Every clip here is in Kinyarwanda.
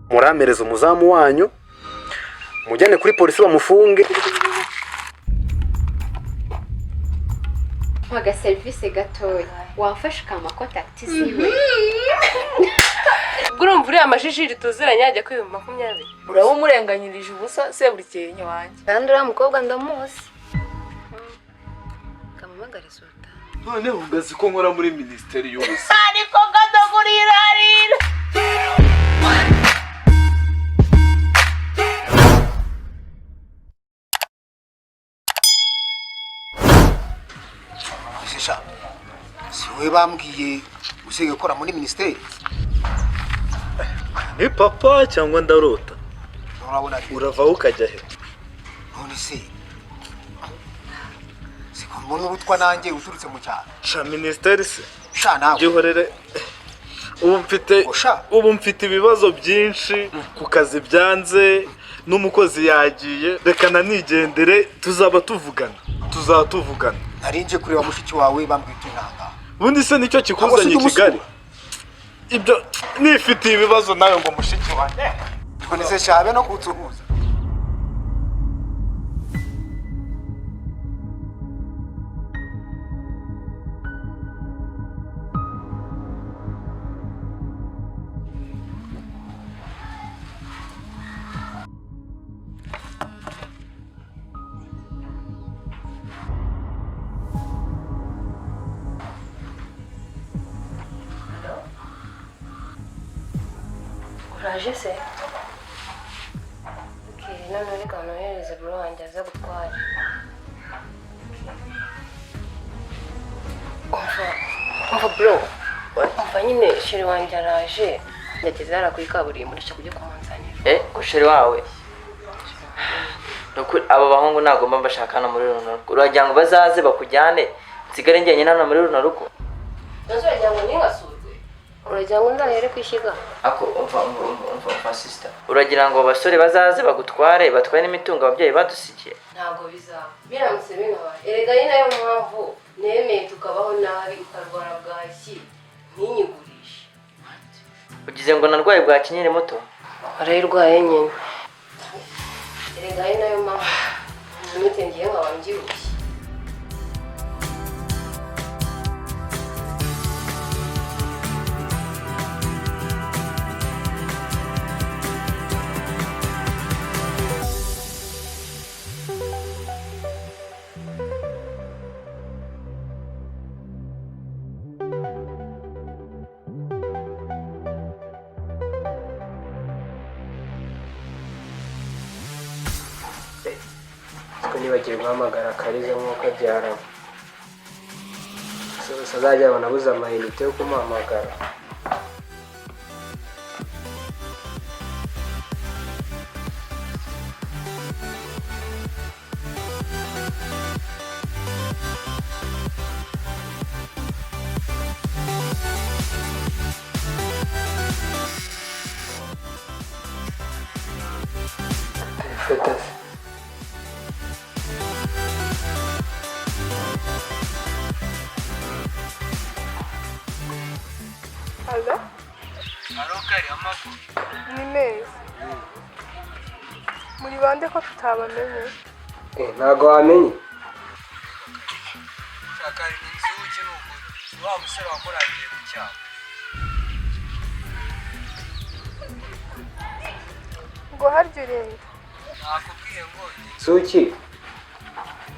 muramereza umuzamu wanyu mujyane kuri polisi bamufunge. Waga service gatoya wafashe kama contact ziwe. Urumva uriya amajijiri tuziranye ajya kwiba 20. Uraba umurenganyirije ubusa se buri kintu wanjye. Kandi uriya mukobwa ndamuzi. Kamamagare Sultan. None ugazi ko nkora muri ministeri y'ubuzima. Ariko gadogurira arira. Sisha. Siwe bambwiye usenge gukora muri ministeri. Ni papa cyangwa ndarota? Urabona uravaho ukajya he? None se mbona ubutwa nanjye uturutse mu cyaro. Sha ministeri se? Sha nawe. Gihorere. Ubu mfite ibibazo byinshi ku kazi byanze n'umukozi yagiye. Reka nanigendere tuzaba tuvugana. Narinje kureba mushiki wawe bambwiye tunanga. Bundi se nicyo kikuzanye i Kigali? Ibyo nifitiye ibibazo nawe ngo mushiki wanjye. Twoneze shabe no kutsuhuza. Uraje se? None reka nohereze bro wanjye aza gutwara. Umva bro. Umva nyine sheri wanjye araje. Yageze hara kuri kaburimbo ndashaka kujya kumunzanira. Ko sheri wawe? Nuko abo bahungu nagomba mbashakana muri runo rugo. Uragira ngo bazaze bakujyane nsigare njye nyina muri runo rugo. Uragira ngo ningasurwe. Uragira ngo nzahere kwishiga. Ako umva sister. Uragira ngo abasore bazaze bagutware batwaye n'imitungo ababyeyi badusikiye? Ntabwo bizaba. Biramutse binabaye. Erega ari nayo mpamvu nemeye tukabaho nabi ukarwara bwaki ntinyigurishe. Ugize ngo narwaye bwaki nyine muto? Warayirwaye nyine. Erega ari nayo mpamvu ntimutengiye nkaba mbyibushye. Nibagiwe guhamagara Kariza nk'uko abyara. Azajya abona abuze amayinite yo kumuhamagara. Allo? Kari amakuru. Ni meza. Muri bande ko tutabamenye? Ntago wamenye. Shakari ni nzuki n'ukuri. Wa musore wakoragiye ku cyabo. Ngo haryo urinde. Nakubwiye ngo Suki.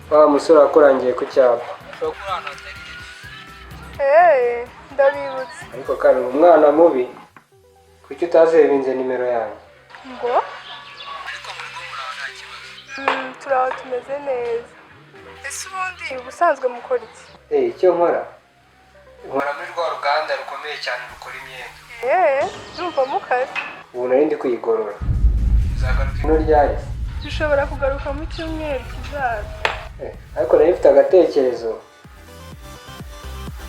Wa musore wakorangiye ku cyapa. shokurana atari. Ndabibutse. Ariko kandi umwana mubi. Kuki utazebinze nimero yanjye? Ngo? Ariko mu rugo muraho nta kibazo. Turaho tumeze neza. Ese ubundi ubusanzwe mukora iki? Icyo nkora? Nkora muri rwa ruganda rukomeye cyane rukora imyenda. Ndumva mukazi. Ubu nari ndi kuyigorora. Uzagaruka ino ryari? Bishobora kugaruka mu cyumweru kizaza. Ariko nari mfite agatekerezo.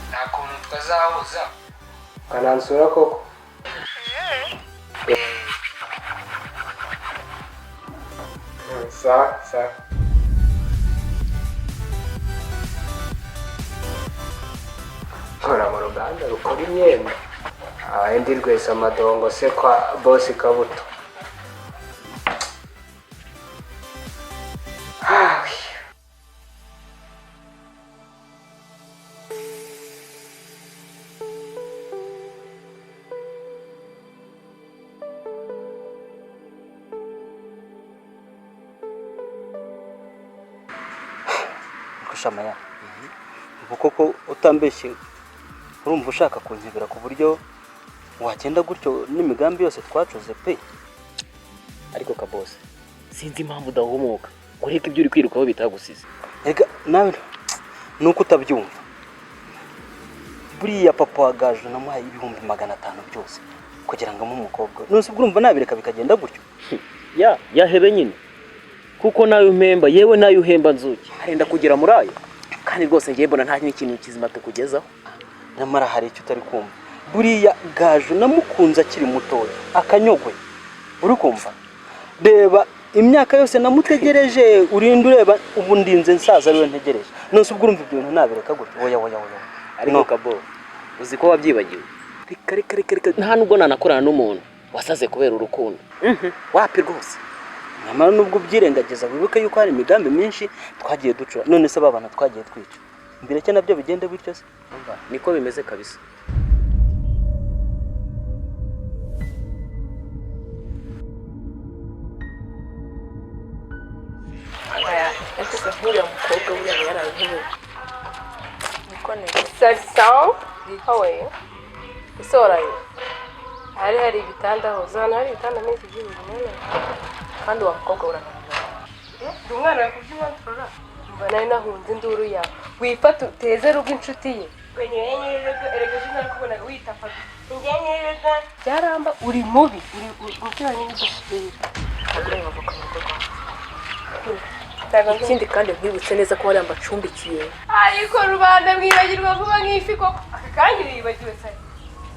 nta kuntu twazahuza. Kanansura koko. Sa. Nkora mu ruganda rukora imyenda. ndi rwese amadongo se kwa bosi Kabuto. Kushamaya. Ubu koko utambeshye urumva ushaka kunkebera ku buryo wagenda gutyo n'imigambi yose twacuze pe. Ariko kabose sinzi impamvu udahumuka ngo reka ibyo uri kwirukaho bitagusize. Ega nawe nuko utabyumva. Buriya papa wagaje namuhaye 500 byose kugira ngo umukobwa. Nose urumva nabireka bikagenda gutyo. Yahebe nyine. Kuko nayo mpemba yewe nayo uhemba nzuki. Arenda kugira muri ayo. Kandi rwose ngiye mbona nta kintu kizima tukugezaho. Nyamara hari icyo utari kumva. Buriya gaje namukunze akiri mutoya akanyogwe. Uri kumva? Reba imyaka yose namutegereje urinda ureba ubu ndinze nsaza ariwe ntegereje. Nose ubwo urumva ibyo bintu nabireka gutyo. Oya. Ariko kabo uzi ko wabyibagiwe. Reka nta nubwo nanakorana n'umuntu wasaze kubera urukundo. Wapi rwose. Nyamara nubwo byirengagiza wibuke yuko hari imigambi myinshi twagiye ducura. None se babana twagiye twica. Mbere cyo nabyo bigende bityo se. Niko bimeze kabisa. Ese nkuriya mukobwa buriya yarayihuye. Niko neza. Salsa, how are you? Ese oraye? Hari ibitanda aho. Zana hari ibitanda menshi by'ibintu. Kandi wa mukobwa urananira. Ndi umwana wakubyima turora. Mba nari nahunze induru yawe. Wifata uteze rugo inshuti ye. Byaramba uri mubi. Uri umuturanyi n'idusubira. Agure bavuka mu rugo. Ikindi kandi nkwibutse neza ko wari ambacumbikiye. Ariko rubanda mwibagirwa vuba nk'ifi koko. Aka kandi uribagiwe cyane.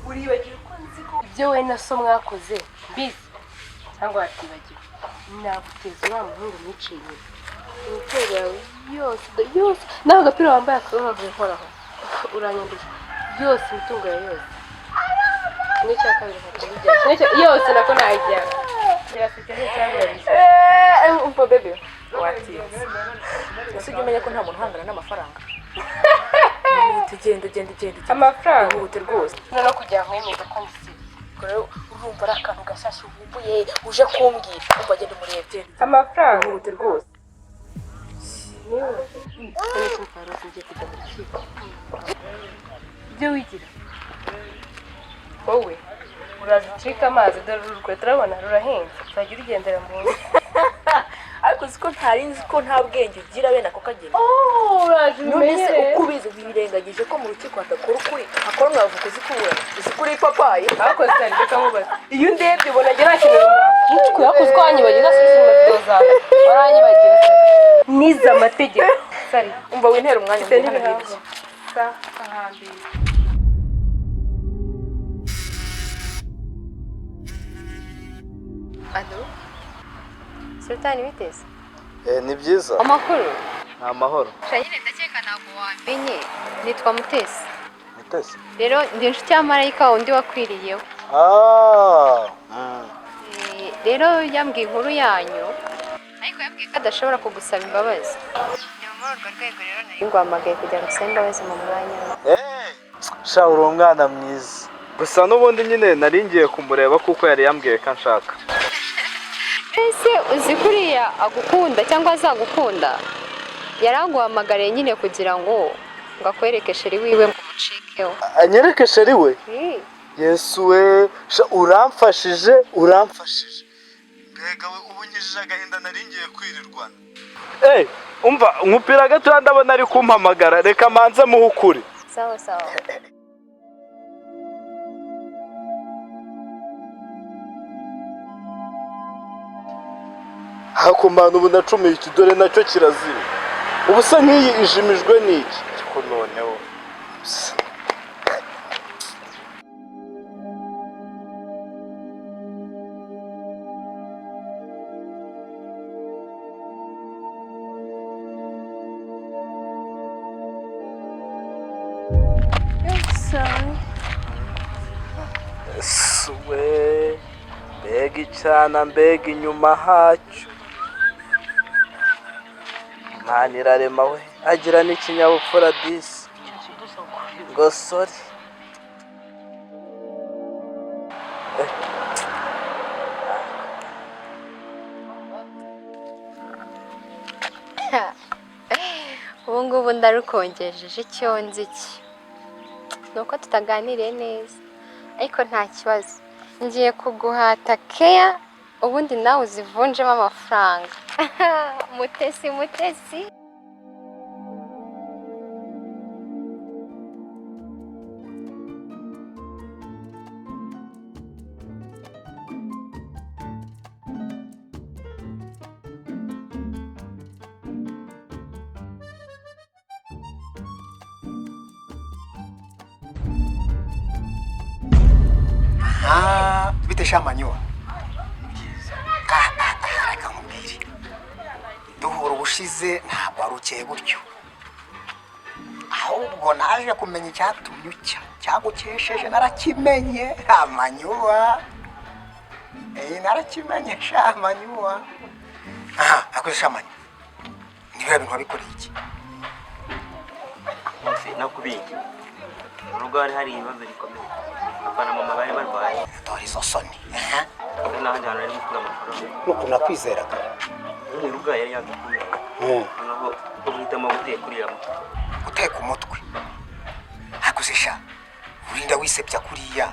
Uribagiwe ko nzi ko ibyo we na so mwakoze mbizi. Cyangwa watibagiwe. Naguteza wa muhungu mwiciye. Imiterere yawe yose naho agapira wambaye akabavuye nkoraho. Uranyandika yose imitungo yawe yose. N'icya kabiri hakubijya. Yose nako nayijyana. Birafite cyangwa umpo bebe. Wati. Ese umenya ko nta muntu uhangana n'amafaranga. Tugenda. Amafaranga Uhute rwose. no kujya aho neza ko nzi. Kore urumva ari akantu gashashe ubumbuye uje kumbwira. Umva agenda umurebye. Amafaranga Uhute rwose. Ibyo wigira wowe uraducika amazi dore urukwe turabona rurahenze turagira ugendera mu nzu Ariko siko ntarinzi ko nta bwenge ugira bene ako kagenda. uraje None se ukubize birengagije ko mu rukiko hatakora ukuri hakora umwavuko zikubura zikuri ipapayi bakoze cyane reka mubaze iyo ndebye ubona ngira kintu umwavuko yakoze twanyibagiza sisi mu video zawe waranyibagiza niza amategeko sari umva wintera umwanya ndetse n'ibihano sa ahandi Ado Sultani biteze Ni byiza. amakuru Nta mahoro. shanyine ndakeka ntabwo wamenye nitwa Mutesi Mutesi. rero ndi inshuti ya Marayika undi wakwiriyeho rero yambwiye inkuru yanyu ariko yambwiye ko adashobora kugusaba imbabazi ni muri urwo rwego rero nari nguhamagaye kugira ngo usabe imbabazi mu mwanya Sha uri umwana mwiza. Gusa n'ubundi nyine nari ngiye kumureba kuko yari yambwiye ko anshaka. ese uzi kuriya agukunda cyangwa azagukunda yaranguhamagariye nyine kugira ngo akwereke sheri wiwe ngo umucikeho Anyereke sheri we? Yesu we, uramfashije. Mbega we ubunyijije agahinda nari ngiye kwirirwana. Umva nkupira gato ndabona ari kumpamagara reka manze muhukuri. sawa Hakumana ubu nacumiye iki dore nacyo kirazira. Ubu se nk'iyi ijimijwe n'iki? Ko noneho. yesu we mbega icana mbega inyuma hacyo Imana irarema we agira n'ikinyabupfura disi ngo sori ubu ngubu ndarukongejeje icyo nzi iki ni uko tutaganiriye neza ariko nta kibazo ngiye kuguhata keya ubundi nawe uzivunjemo amafaranga mutesi mutesi bite shamanyo reka nkubwire duhura ubushize ntabwo wari ukeye gutyo ahubwo naje kumenya icyatumye ucya cyagukesheje narakimenye amanyuwa narakimenye shamanyuwa akoze shamanyo niba bintu wabikoreye iki nakubiye urugo hari ibibazo bikomeye abana mama bari barwaye dore izo soni n'ahandi hantu ari gukura amafaranga nuko nakwizeraga urugo yari yadukuye noneho uhitamo guteka umutwe hakuze sha urinda wisebya kuriya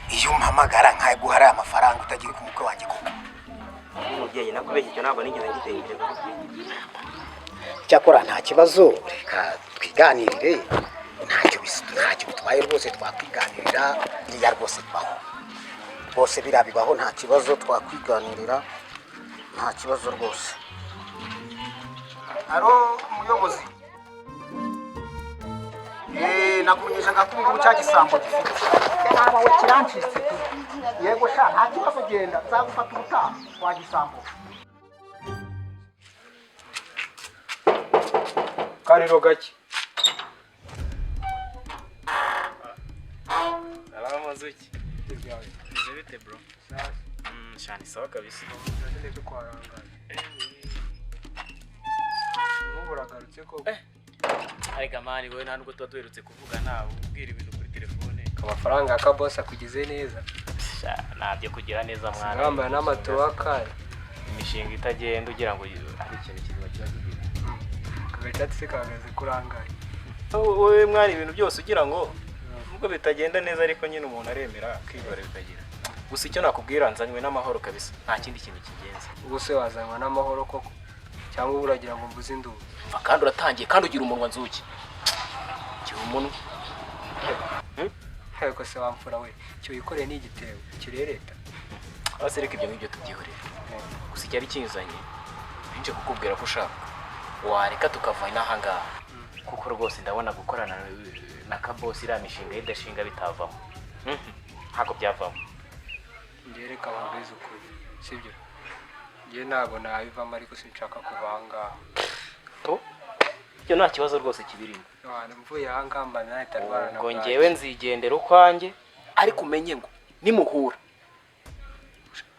iyo umpamagara nkaguhara amafaranga utagiye ku mukwe wanjye koko umubyeyi nakubeshye icyo ntabwo nigeze ngitekereza cyakora nta kibazo reka twiganirire ntacyo bitwaye rwose twakwiganirira niya rwose baho bose birabibaho nta kibazo twakwiganirira nta kibazo rwose aro umuyobozi nakumenyesha ngakungu cya gisambo gifite naba we kirancitse yego sha nta kibazo genda nzagufata ubutaha wa gisambo kariro gake salama zuki bize bite bro shani sawa kabisa ndetse kwarangana uragarutse koko ariko mani wowe nta nubwo tuba duherutse kuvuga nawe ubwira ibintu kuri telefone amafaranga ya kabosi akugize neza ntabyo kugira neza mwana wambaye n'amatuwa kare imishinga itagenda ugira ngo hari ikintu kizima kiba kigira kagacati se kahagaze kurangaye wowe mwana ibintu byose ugira ngo nubwo bitagenda neza ariko nyine umuntu aremera akigora bikagira gusa icyo nakubwira nzanywe n'amahoro kabisa nta kindi kintu kigenza ubu se wazanywa n'amahoro koko cyangwa uragira ngo mbuze induru kandi uratangiye kandi ugira umunwa nzuki gira umunwa ariko se wamfura we icyo wikoreye ni igitebo kirereta asereka ibyo ngibyo tubyihorera gusa icyari kinzanye nje kukubwira ko ushaka wareka tukava n'aha ngaha kuko rwose ndabona gukorana na kabosi iriya mishinga y'idashinga bitavamo ntabwo byavamo ngereka ababwiza ukuri sibyo njye ntabwo nabivamo ariko sinshaka kuva aha ngaha ibyo nta kibazo rwose kibirimo mvuye aha ngaha mba nahita ndwara na ngo ngewe nzigendera ukwanjye ariko umenye ngo nimuhura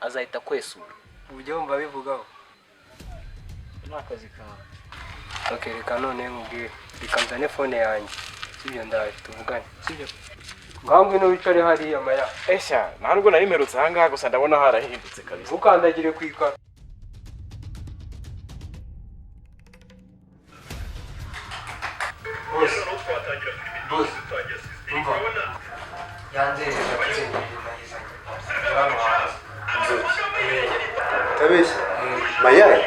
azahita kwesura uburyo wumva bivugaho ni akazi kawe okay reka none nkubwire reka nzane fone yanjye sibyo ndaje tuvugane sibyo ngaho ino wicare hariya maya esha nta nubwo nari mperutse aha ngaha gusa ndabona harahindutse kabisa ntukandagire ku ikara bose umva yanzereje tabeshya mayaya